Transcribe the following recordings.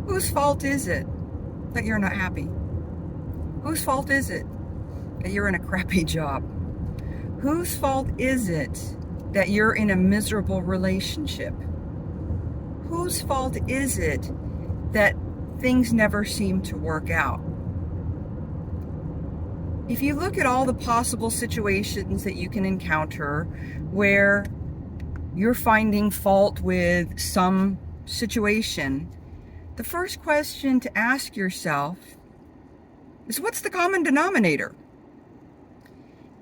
Whose fault is it that you're not happy? Whose fault is it that you're in a crappy job? Whose fault is it that you're in a miserable relationship? Whose fault is it that things never seem to work out? If you look at all the possible situations that you can encounter where you're finding fault with some situation, the first question to ask yourself is, what's the common denominator?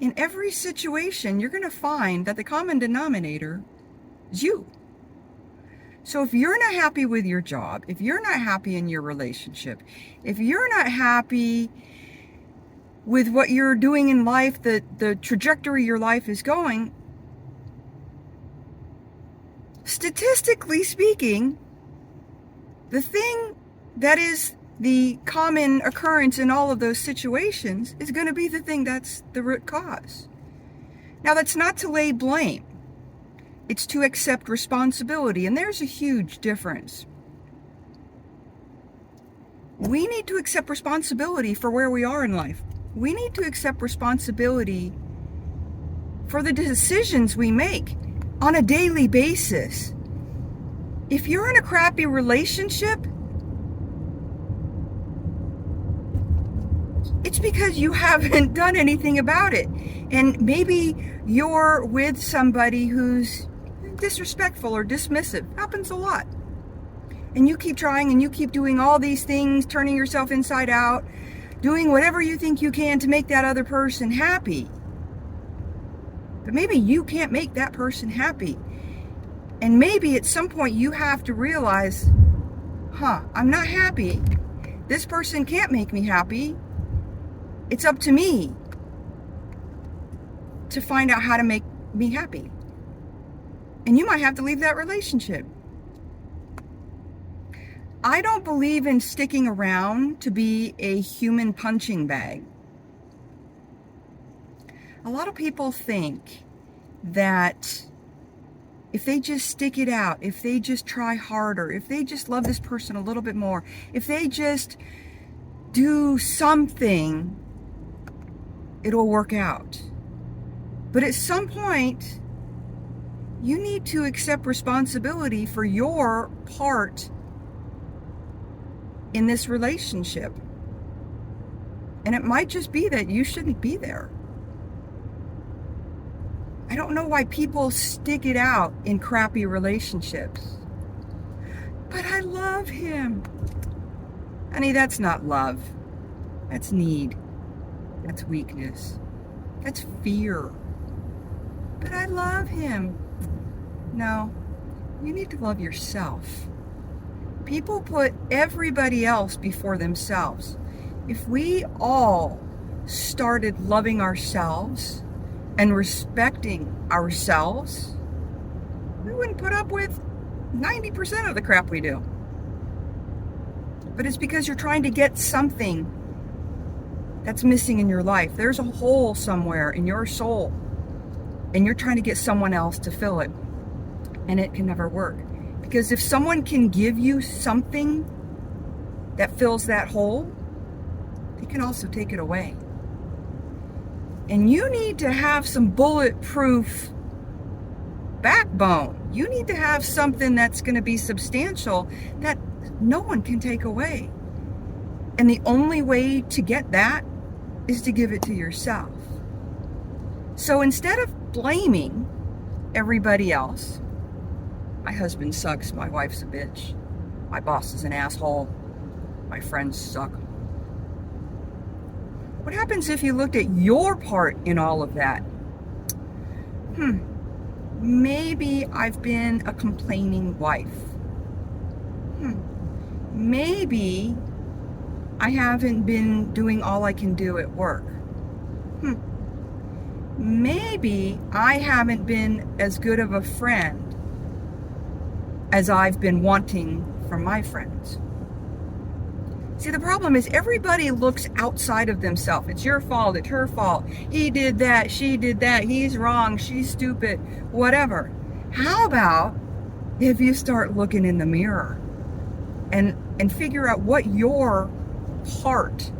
In every situation, you're going to find that the common denominator is you. So if you're not happy with your job, if you're not happy in your relationship, if you're not happy with what you're doing in life, the trajectory your life is going, statistically speaking, the thing that is the common occurrence in all of those situations is going to be the thing that's the root cause. Now, that's not to lay blame. It's to accept responsibility, and there's a huge difference. We need to accept responsibility for where we are in life. We need to accept responsibility for the decisions we make on a daily basis. If you're in a crappy relationship, it's because you haven't done anything about it. And maybe you're with somebody who's disrespectful or dismissive. Happens a lot. And you keep trying and you keep doing all these things, turning yourself inside out, doing whatever you think you can to make that other person happy. But maybe you can't make that person happy. And maybe at some point you have to realize, I'm not happy. This person can't make me happy. It's up to me to find out how to make me happy. And you might have to leave that relationship. I don't believe in sticking around to be a human punching bag. A lot of people think that if they just stick it out, if they just try harder, if they just love this person a little bit more, if they just do something, it'll work out. But at some point, you need to accept responsibility for your part in this relationship. And it might just be that you shouldn't be there. I don't know why people stick it out in crappy relationships. But I love him. Honey, that's not love. That's need. That's weakness. That's fear. But I love him. No, you need to love yourself. People put everybody else before themselves. If we all started loving ourselves and respecting ourselves, we wouldn't put up with 90% of the crap we do. But it's because you're trying to get something that's missing in your life. There's a hole somewhere in your soul, and you're trying to get someone else to fill it. And it can never work. Because if someone can give you something that fills that hole, they can also take it away. And you need to have some bulletproof backbone. You need to have something that's going to be substantial that no one can take away. And the only way to get that is to give it to yourself. So instead of blaming everybody else, my husband sucks, my wife's a bitch, my boss is an asshole, my friends suck. What happens if you looked at your part in all of that? Maybe I've been a complaining wife. Maybe I haven't been doing all I can do at work. Maybe I haven't been as good of a friend as I've been wanting from my friends. See, the problem is everybody looks outside of themselves. It's your fault, it's her fault. He did that, she did that, he's wrong, she's stupid, whatever. How about if you start looking in the mirror and figure out what your part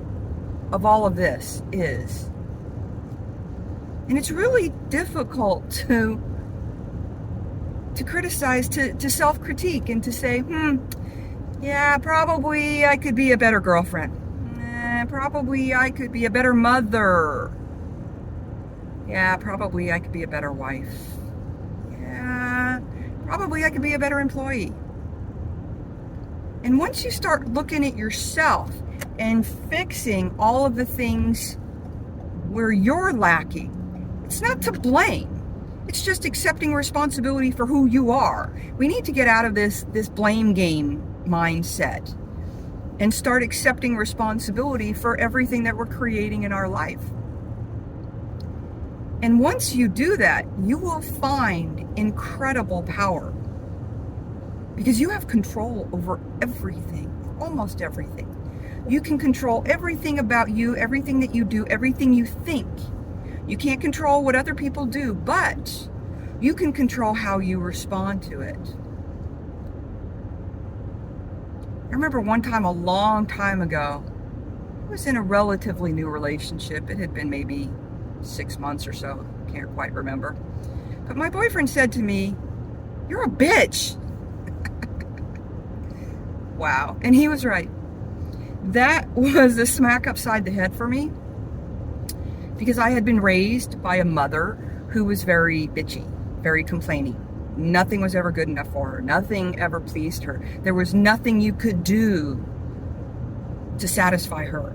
of all of this is. And it's really difficult to criticize, to self-critique, and to say, yeah, probably I could be a better girlfriend. Probably I could be a better mother. Yeah, probably I could be a better wife. Yeah, probably I could be a better employee. And once you start looking at yourself and fixing all of the things where you're lacking, it's not to blame. It's just accepting responsibility for who you are. We need to get out of this blame game mindset and start accepting responsibility for everything that we're creating in our life. And once you do that, you will find incredible power, because you have control over everything, almost everything. You can control everything about you, everything that you do, everything you think. You can't control what other people do, but you can control how you respond to it. I remember one time, a long time ago, I was in a relatively new relationship. It had been maybe 6 months or so. Can't quite remember. But my boyfriend said to me, "You're a bitch." Wow. And he was right. That was a smack upside the head for me, because I had been raised by a mother who was very bitchy, very complaining. Nothing was ever good enough for her. Nothing ever pleased her. There was nothing you could do to satisfy her.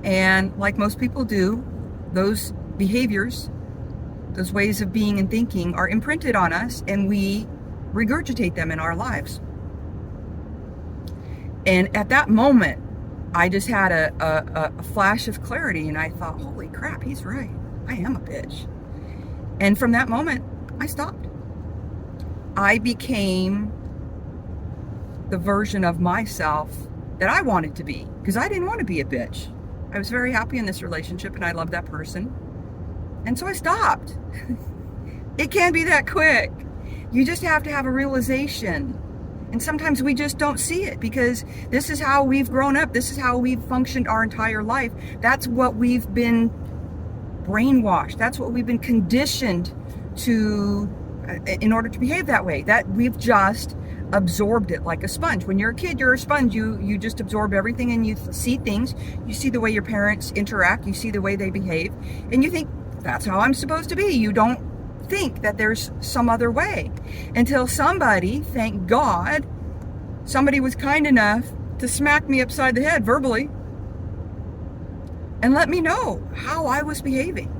And like most people do, those behaviors, those ways of being and thinking are imprinted on us, and we regurgitate them in our lives. And at that moment, I just had a flash of clarity, and I thought, holy crap, he's right. I am a bitch. And from that moment, I stopped. I became the version of myself that I wanted to be, because I didn't want to be a bitch. I was very happy in this relationship, and I loved that person. And so I stopped. It can't be that quick. You just have to have a realization. And sometimes we just don't see it, because this is how we've grown up. This is how we've functioned our entire life. That's what we've been brainwashed. That's what we've been conditioned to, in order to behave that way. That we've just absorbed it like a sponge. When you're a kid, you're a sponge. You just absorb everything, and you see things. You see the way your parents interact. You see the way they behave. And you think, that's how I'm supposed to be. You don't think that there's some other way, until somebody, thank God, somebody was kind enough to smack me upside the head verbally and let me know how I was behaving.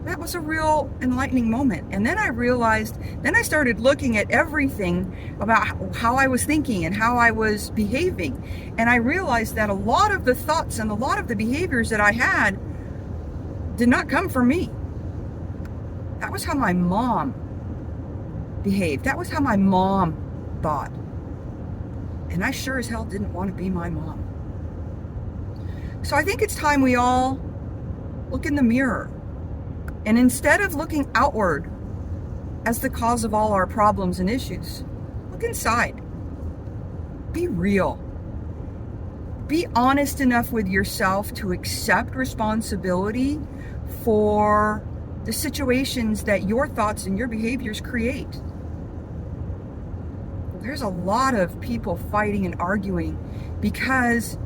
That was a real enlightening moment. And then I realized, then I started looking at everything about how I was thinking and how I was behaving. And I realized that a lot of the thoughts and a lot of the behaviors that I had did not come from me. That was how my mom behaved. That was how my mom thought. And I sure as hell didn't want to be my mom. So I think it's time we all look in the mirror. And instead of looking outward as the cause of all our problems and issues, look inside. Be real. Be honest enough with yourself to accept responsibility for the situations that your thoughts and your behaviors create. There's a lot of people fighting and arguing because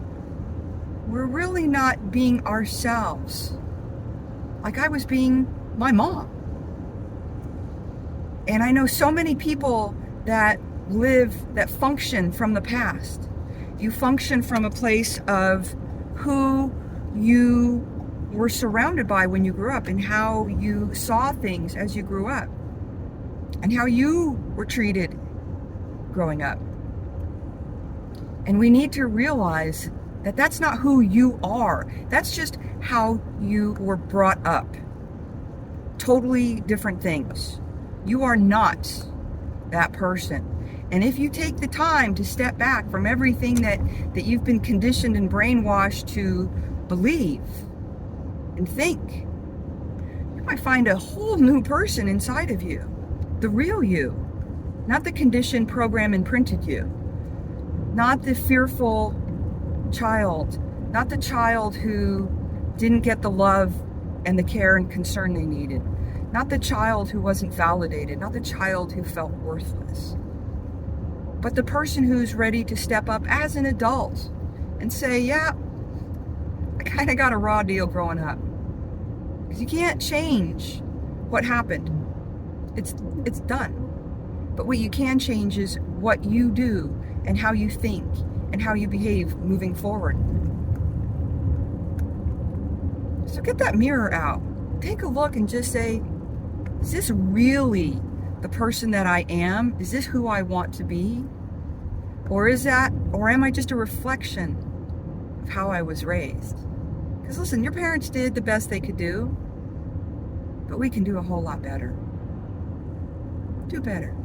we're really not being ourselves. Like I was being my mom. And I know so many people that function from the past. You function from a place of who you were surrounded by when you grew up, and how you saw things as you grew up, and how you were treated growing up. And we need to realize that that's not who you are. That's just how you were brought up. Totally different things. You are not that person. And if you take the time to step back from everything that you've been conditioned and brainwashed to believe and think, you might find a whole new person inside of you. The real you. Not the conditioned, program, imprinted you. not the fearful child, not the child who didn't get the love and the care and concern they needed, not the child who wasn't validated, not the child who felt worthless, but the person who's ready to step up as an adult and say, yeah, I kind of got a raw deal growing up. Because you can't change what happened. It's done. But what you can change is what you do and how you think and how you behave moving forward. So get that mirror out. Take a look and just say, is this really the person that I am? Is this who I want to be? Or am I just a reflection of how I was raised? Because listen, your parents did the best they could do, but we can do a whole lot better. Do better.